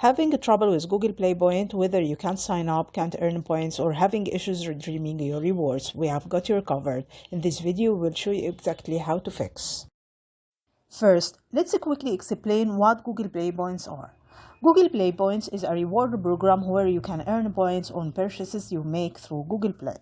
Having trouble with Google Play Point, whether you can't sign up, can't earn points, or having issues redeeming your rewards, we have got you covered. In this video, we'll show you exactly how to fix. First, let's quickly explain what Google Play Points are. Google Play Points is a reward program where you can earn points on purchases you make through Google Play.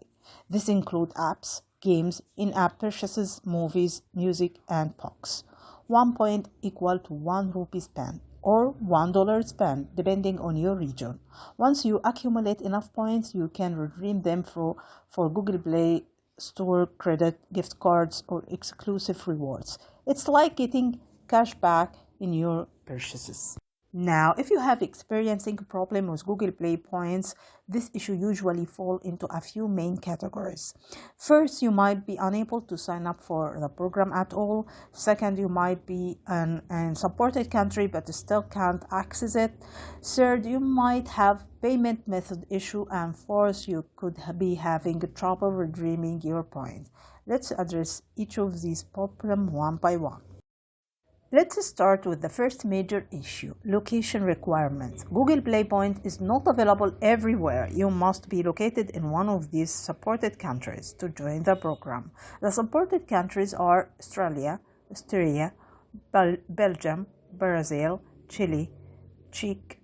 This includes apps, games, in-app purchases, movies, music, and books. 1 point equal to 1 rupee spent or $1 spent depending on your region. Once you accumulate enough points, you can redeem them for Google Play Store credit, gift cards, or exclusive rewards. It's like getting cash back in your purchases. Now, if you have experiencing a problem with Google Play Points, this issue usually falls into a few main categories. First, you might be unable to sign up for the program at all. Second, you might be in a supported country but still can't access it. Third, you might have payment method issue. And fourth, you could be having trouble redeeming your points. Let's address each of these problems one by one. Let's start with the first major issue, location requirements. Google Play Point is not available everywhere. You must be located in one of these supported countries to join the program. The supported countries are Australia, Austria, Belgium, Brazil, Chile, Czech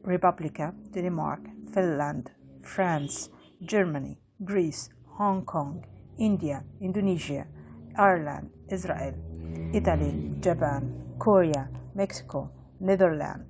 Republic, Denmark, Finland, France, Germany, Greece, Hong Kong, India, Indonesia, Ireland, Israel, Italy, Japan, Korea, Mexico, Netherlands,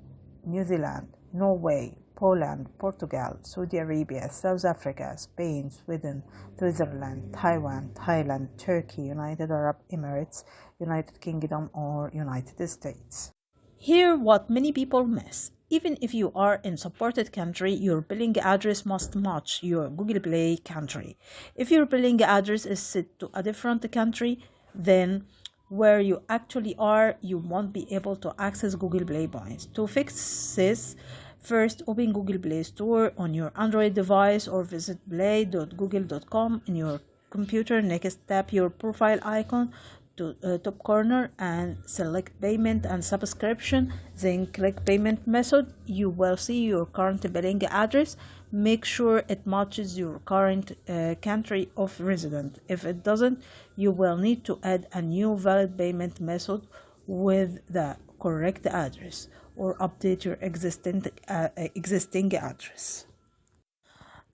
New Zealand, Norway, Poland, Portugal, Saudi Arabia, South Africa, Spain, Sweden, Switzerland, Taiwan, Thailand, Turkey, United Arab Emirates, United Kingdom, or United States. Here, what many people miss. Even if you are in supported country, your billing address must match your Google Play country. If your billing address is set to a different country, then where you actually are, you won't be able to access Google Play Points. To fix this, first open Google Play Store on your Android device or visit play.google.com in your computer. Next, tap your profile icon to top corner and select payment and subscription. Then click payment method. You will see your current billing address. Make sure it matches your current country of residence. If it doesn't, you will need to add a new valid payment method with the correct address or update your existing address.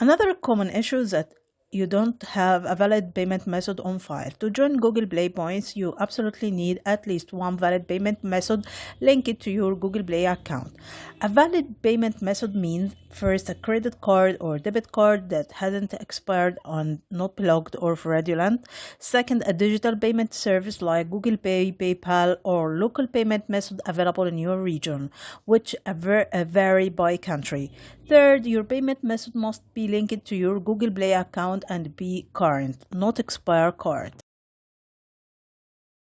Another common issue is that you don't have a valid payment method on file. To join Google Play Points, you absolutely need at least one valid payment method linked to your Google Play account. A valid payment method means first a credit card or debit card that hasn't expired and not blocked or fraudulent. Second, a digital payment service like Google Pay, PayPal, or local payment method available in your region, which vary by country. Third, your payment method must be linked to your Google Play account and be current, not expire card.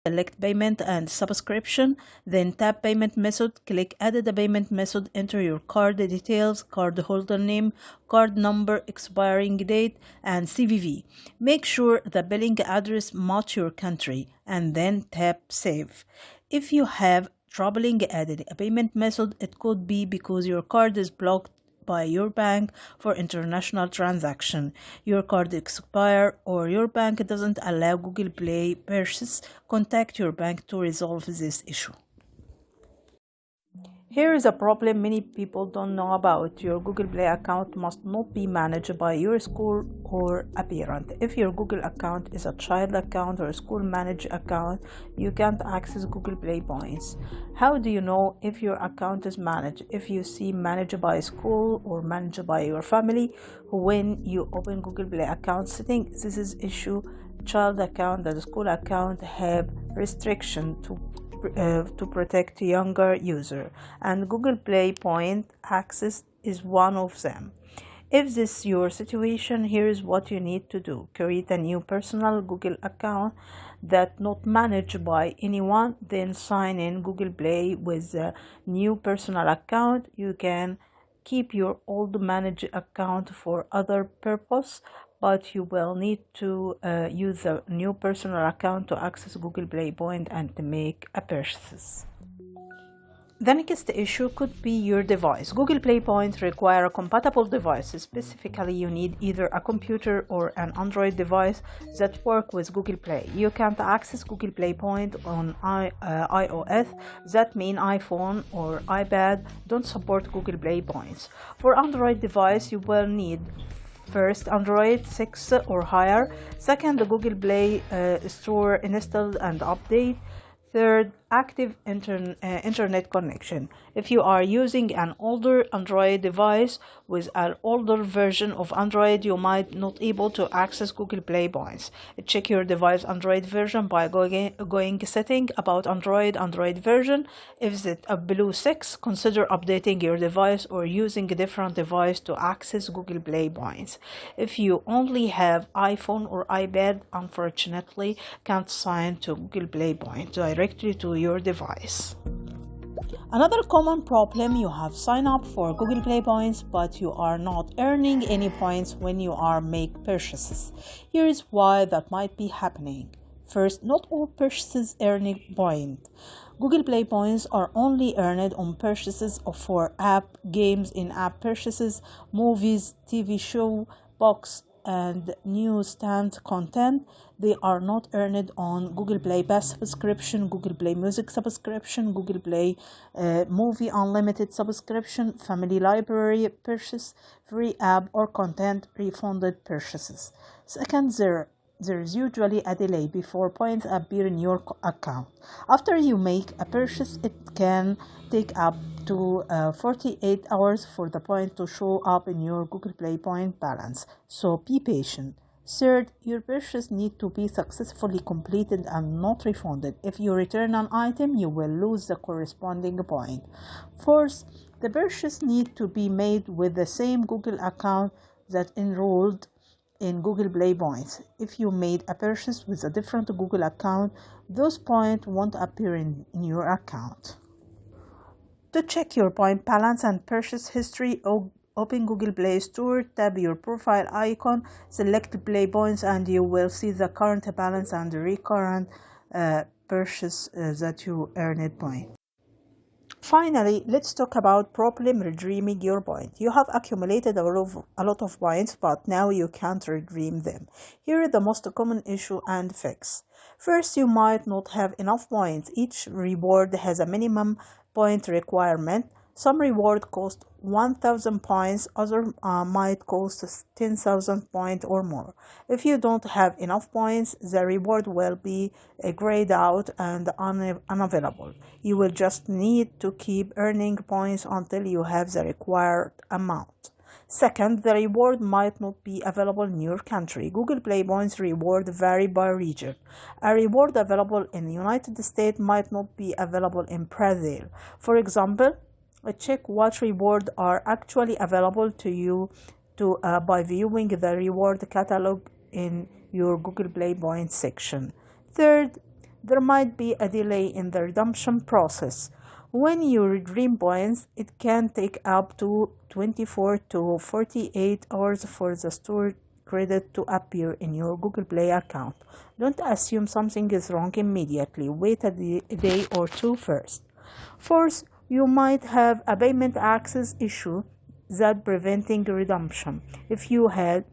Select payment and subscription, then tap payment method, click add a payment method, enter your card details, card holder name, card number, expiring date, and CVV. Make sure the billing address match your country and then tap save. If you have trouble adding a payment method, it could be because your card is blocked by your bank for international transaction, your card expire, or your bank doesn't allow Google Play purchase. Contact your bank to resolve this issue. Here is a problem many people don't know about. Your Google Play account must not be managed by your school or a parent. If your Google account is a child account or a school managed account, you can't access Google Play Points. How do you know if your account is managed? If you see managed by school or managed by your family, when you open Google Play account settings, this is issue child account and school account have restriction to protect younger user, and Google Play Point access is one of them. If this is your situation, here is what you need to do. Create a new personal Google account that not managed by anyone, then sign in Google Play with a new personal account. You can keep your old managed account for other purpose, but you will need to use a new personal account to access Google Play Point and to make a purchase. The next issue could be your device. Google Play points require a compatible device. Specifically, you need either a computer or an Android device that work with Google Play. You can't access Google Play point on iOS. That means iPhone or iPad don't support Google Play points. For Android device, you will need first, Android 6 or higher. Second, the Google Play Store installed and update. Third, active internet connection. If you are using an older Android device with an older version of Android, you might not be able to access Google Play points. Check your device Android version by going setting about Android version. If it's below 6, consider updating your device or using a different device to access Google Play points. If you only have iPhone or iPad, unfortunately, can't sign to Google Play points directly to your device. Another common problem, you have signed up for Google Play points, but you are not earning any points when you are make purchases. Here is why that might be happening. First, not all purchases earn a point. Google Play points are only earned on purchases for app, games, in-app purchases, movies, TV show, books, and newsstand content. They are not earned on Google Play Pass subscription, Google Play Music subscription, Google Play Movie Unlimited subscription, family library purchase, free app or content refunded purchases. Second, there is usually a delay before points appear in your account. After you make a purchase, it can take up to 48 hours for the point to show up in your Google Play point balance, so be patient. Third, your purchase needs to be successfully completed and not refunded. If you return an item, you will lose the corresponding point. Fourth, the purchase needs to be made with the same Google account that enrolled in Google Play points. If you made a purchase with a different Google account, those points won't appear in your account. To check your point balance and purchase history, open Google Play Store, tap your profile icon, select Play points, and you will see the current balance and the recurrent purchase that you earned point. Finally, let's talk about problem redeeming your point. You have accumulated a lot of points, but now you can't redeem them. Here is the most common issue and fix. First, you might not have enough points. Each reward has a minimum point requirement. Some reward cost 1,000 points, others might cost 10,000 points or more. If you don't have enough points, the reward will be grayed out and unavailable. You will just need to keep earning points until you have the required amount. Second, the reward might not be available in your country. Google Play points reward vary by region. A reward available in the United States might not be available in Brazil. For example, check what rewards are actually available to you by viewing the reward catalog in your Google Play points section. Third, there might be a delay in the redemption process. When you redeem points, it can take up to 24 to 48 hours for the stored credit to appear in your Google Play account. Don't assume something is wrong immediately. Wait a day or two first. Fourth, you might have a payment access issue that preventing redemption. If you had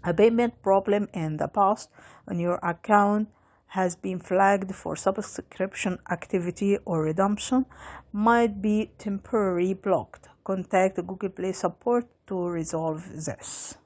a payment problem in the past and your account has been flagged for subscription activity or redemption, might be temporarily blocked. Contact Google Play support to resolve this.